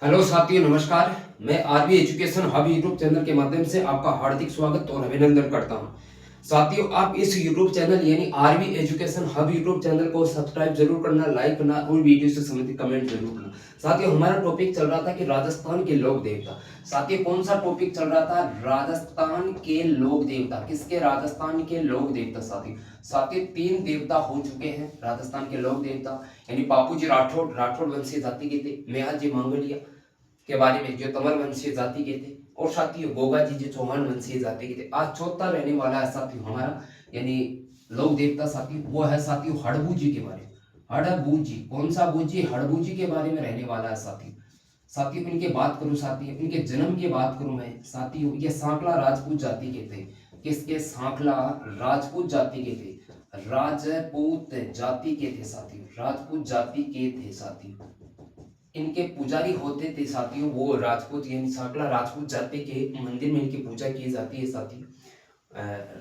Hello साथियों, नमस्कार। मैं RB education hub YouTube channel के माध्यम से आपका हार्दिक स्वागत और अभिनंदन करता हूं। साथियों, आप इस यूट्यूब चैनल यानी RB education hub YouTube channel को सब्सक्राइब जरूर करना, लाइक करना और वीडियो से संबंधित कमेंट जरूर करना। साथियों, हमारा टॉपिक चल रहा था कि राजस्थान के लोक देवता। साथियों, कौन सा टॉपिक चल रहा था? राजस्थान के लोक देवता। किसके? राजस्थान के लोक देवता। साथियों, 3 देवता हो चुके हैं राजस्थान के लोक देवता, यानी बापूजी राठौड़, राठौड़ वंशीय जाति के थे। मेहर जी मांगलिया के बारे में, जो तंवर वंशीय जाति के थे। और साथियों, गोगा जी जो चौहान वंशीय जाति के थे। आज चौथा रहने वाला है साथियों हमारा, यानी लोक देवता साथियों, वो है साथियों हड़बू जी के बारे में। हड़बू जी, कौन सा बूजी? हड़बू जी के बारे में रहने वाला है साथियों। साथियों, इनके बात करूं साथियों, इनके जन्म की बात करूं मैं साथियों, ये सांकला राजपूत जाति के थे। किसके? सांकला राजपूत जाति के थे। राजपूत जाति के थे साथियों, राजपूत जाति के थे साथियों। इनके पुजारी होते थे साथियों वो राजपूत, यानी सांकला राजपूत जाति के मंदिर में इनकी पूजा की जाती है साथियों।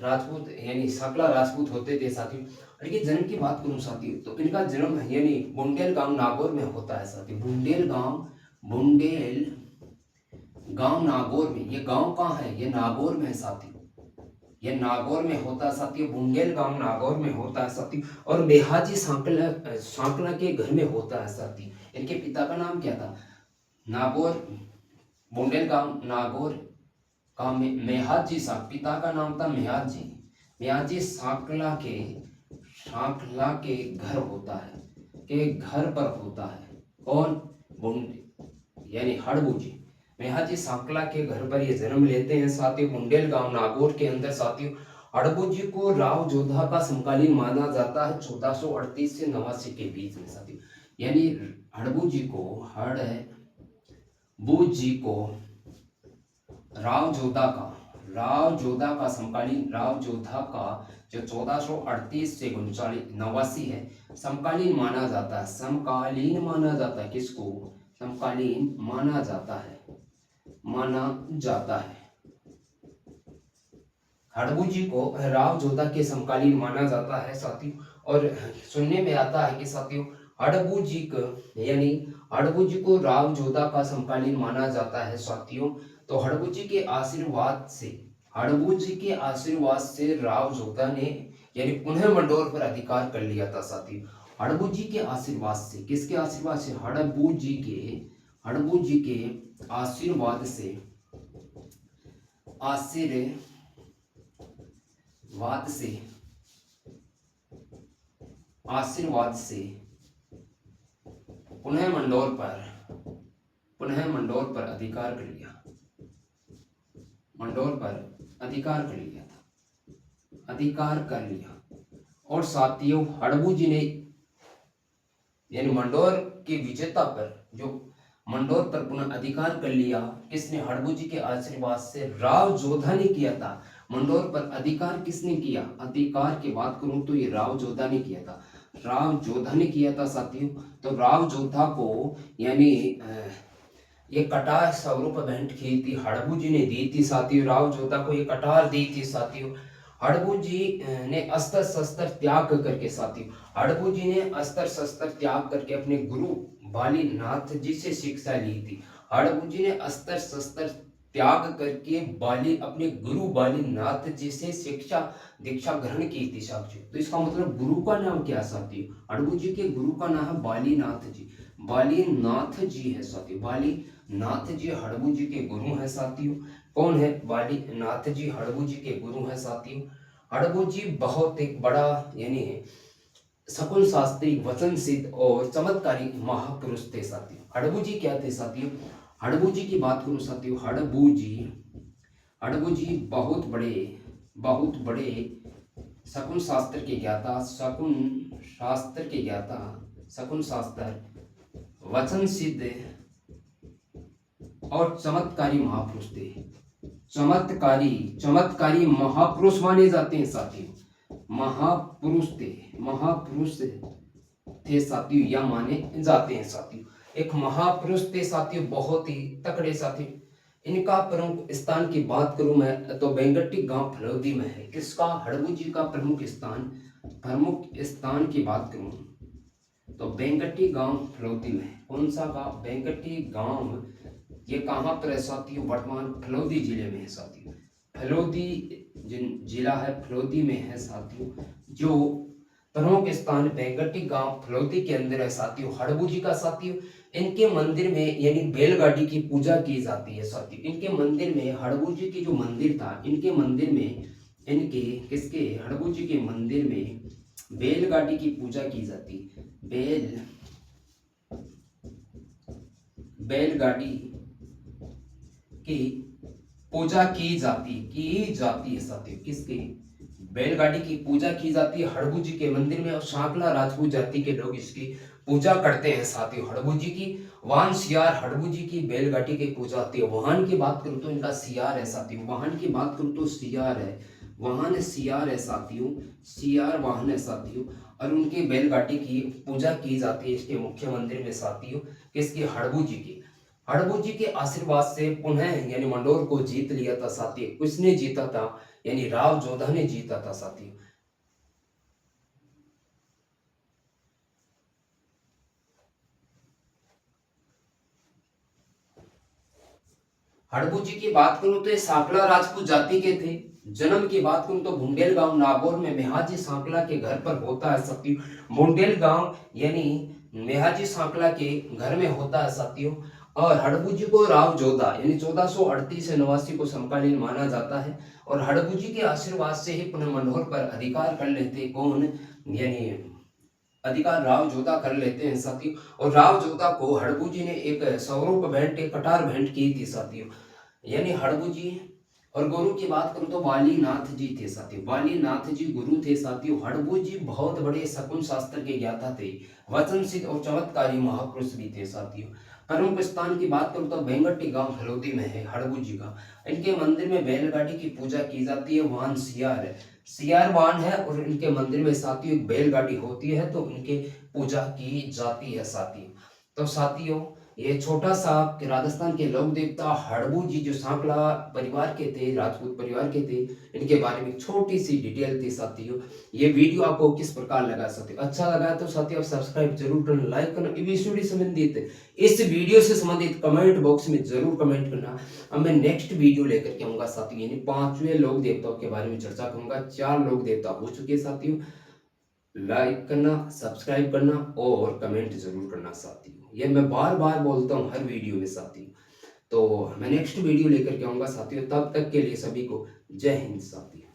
राजपूत यानी सांकला राजपूत होते थे साथियों। इनके जन्म की बात करूं साथियों, तो इनका जन्म यानी बुंडेल गांव नागौर में होता है साथियों। बुंडेल गांव नागौर में। ये गांव कहाँ है? ये नागौर में है साथियों। ये नागौर में होता है साथियों, बुंडेल गांव नागौर में होता है साथियों। और मेहाजी सांकला सांकला के घर में होता है साथियों। इनके पिता का नाम क्या था? नागौर, बुंडेल गांव नागौर का मेहाजी साहब, पिता का नाम था मेहाजी। मेहाजी सांकला के घर होता है, के घर पर होता है। कौन? बुंडे यानी हड़बू जी। मेहाजी सांकला के घर पर ये जन्म लेते हैं साथियों, बुंडेल गांव नागौर के अंदर साथियों। हड़बू जी को राव जोधा का समकालीन माना जाता है 1438 से 89 के बीच में साथियों। यानी हड़बू जी को राव जोधा का समकालीन, राव जोधा का जो 1438 से 89 है, समकालीन माना जाता है। समकालीन माना जाता है। किसको? समकालीन माना जाता है। हड़बू जी को राव जोधा के समकालीन माना जाता है साथियों। और सुनने में आता है कि साथियों हड़बू जी को यानी हड़बू जी को राव जोधा का समकालीन माना जाता है साथियों। तो हड़बू जी के आशीर्वाद से राव जोधा ने यानी पुनः मंडोर पर अधिकार कर लिया था साथियों। हड़बू जी के आशीर्वाद से। किसके आशीर्वाद से? हड़बू जी के आशीर्वाद से आशीर्वाद से पुनः मंडोर पर अधिकार कर लिया। अधिकार कर लिया। और साथियों हड़बू जी ने यानी मंडोर के विजेता पर, जो मंडोर पर पुनः अधिकार कर लिया, किसने? हड़बू जी के आशीर्वाद से राव जोधा ने किया था। मंडोर पर अधिकार किसने किया? अधिकार की बात करूं तो ये राव जोधा ने किया था। साथियों। तो राव जोधा को यानी ये कटार स्वरूप भेंट की थी, हड़बू जी ने दी थी साथियों। राव जोधा को ये कटार दी थी साथियों। हड़बू जी ने अस्त्र शस्त्र त्याग करके साथियों, हड़बू जी ने अस्त्र शस्त्र त्याग करके अपने गुरु बालीनाथ जी से शिक्षा ली थी। हड़बू जी ने अस्त्र शस्त्र त्याग करके अपने गुरु बालीनाथ जी से दीक्षा ग्रहण की थी साथियों। तो इसका मतलब गुरु का नाम क्या साथियों? हड़बू जी के गुरु का नाम है बालीनाथ जी है साथियों। बालीनाथ जी हड़बू जी के गुरु हैं साथियों। कौन है? बालीनाथ जी हड़बू जी के गुरु हैं साथियों। हड़बू जी बहुत एक बड़ा यानी शकुन शास्त्री, वचन सिद्ध और चमत्कारी महापुरुष थे साथियों। हड़बू जी क्या थे साथियों? हड़बू जी की बात करूं साथियों, हड़बू जी बहुत बड़े शकुन शास्त्र के ज्ञाता, वचन सिद्ध और चमत्कारी महापुरुष थे। चमत्कारी महापुरुष माने जाते हैं साथियों। महापुरुष थे साथियों, या माने जाते हैं साथियों। एक महापुरुष थे साथियों, बहुत ही तकड़े साथियों। इनका प्रमुख स्थान की बात करूं मैं तो बेंगट्टी गांव फलौदी में है। किसका? हड़बू जी का प्रमुख स्थान की बात करूं तो बेंगटी गांव फलोदी में है। कौन सा गांव? बेंगटी गांव। ये कहाँ पर है साथियों? वर्तमान फलोदी जिले में है साथियों। फलोदी जिला है, फलोदी में है साथियों। जो प्रमुख स्थान बेंगटी गांव फलोदी के अंदर है साथियों, हड़बू जी का साथियों। इनके मंदिर में यानी बैलगाड़ी की पूजा की जाती है साथियों। इनके मंदिर में हड़बू जी की जो मंदिर था, इनके मंदिर में इनके किसके हड़बू जी के मंदिर में बैलगाड़ी की पूजा की जाती है। बैलगाड़ी की पूजा की जाती है साथियों। किसकी? बैलगाड़ी की पूजा की जाती है हड़बू जी के मंदिर में, और शाकला राजपूत जाति के लोग इसकी पूजा करते हैं साथियों। हड़बू जी की वाहन सियार, हड़बू जी की बैलगाड़ी की पूजा होती है। वाहन की बात करूं तो इनका सियार है साथियों। वाहन की बात करूं तो सियार है, वाहन सियार है साथियों, सियार वाहन है साथियों। और उनकी बैलगाड़ी की पूजा की जाती है इसके मुख्य मंदिर में साथियों। किसकी? हड़बू जी की। हड़बू जी के आशीर्वाद से पुनः यानी मंडोर को जीत लिया था साथियों। किसने जीता था? यानी राव जोधा ने जीता था साथियों। हड़बू जी की बात करूं तो ये सांकला राजपूत जाति के थे। जन्म की बात करूं तो मुंडेल गांव नागौर में मेहाजी सांकला के घर पर होता है साथियों। मुंडेल गांव यानी मेहाजी सांकला के घर में होता है साथियों। और हड़बू जी को राव जोधा यानी 1438 से 89 को समकालीन माना जाता है। और हड़बू जी के आशीर्वाद से ही पुनः मनोहर पर अधिकार कर लेते कौन? यानी अधिकार राव जोधा कर लेते हैं साथियों। और राव जोधा को हड़बू जी ने एक सौरों को भेंट, एक कटार भेंट की थी साथियों। यानी हड़बू जी। और गुरु की बात करूं तो वालीनाथ जी थे साथियों। वालीनाथ जी गुरु थे साथियों। हड़बू जी बहुत बड़े शकुन शास्त्र के ज्ञाता थे, वचन सिद्ध और चमत्कारी महापुरुष भी थे साथियों। प्रमुख स्थान की बात करूं तो बेंगटी गांव फलोदी में है हड़बू जी का। इनके मंदिर में बैलगाड़ी की पूजा की जाती है। वाहन सियार है, सियार वाहन है। और इनके मंदिर में साथियों एक बैलगाड़ी होती है, तो इनके पूजा की जाती है साथियों। तो साथियों ये छोटा सा राजस्थान के लोक देवता हड़बू जी जो सांकला परिवार के थे, राजपूत परिवार के थे, इनके बारे में छोटी सी डिटेल थी साथियों। ये वीडियो आपको किस प्रकार लगा साथियों? अच्छा लगा तो साथियों आप सब्सक्राइब जरूर करना, लाइक करना। इस वीडियो से संबंधित कमेंट बॉक्स में जरूर कमेंट करना। अब मैं नेक्स्ट वीडियो लेकर के आऊंगा साथियों, यानी 5वें लोक देवताओं के बारे में चर्चा करूंगा। 4 लोक देवता हो चुके हैं साथियों। लाइक करना, सब्सक्राइब करना और कमेंट जरूर करना साथियों। ये मैं बार बार बोलता हूँ हर वीडियो में साथियों। तो मैं नेक्स्ट वीडियो लेकर के आऊंगा साथियों। तब तक के लिए सभी को जय हिंद साथियों।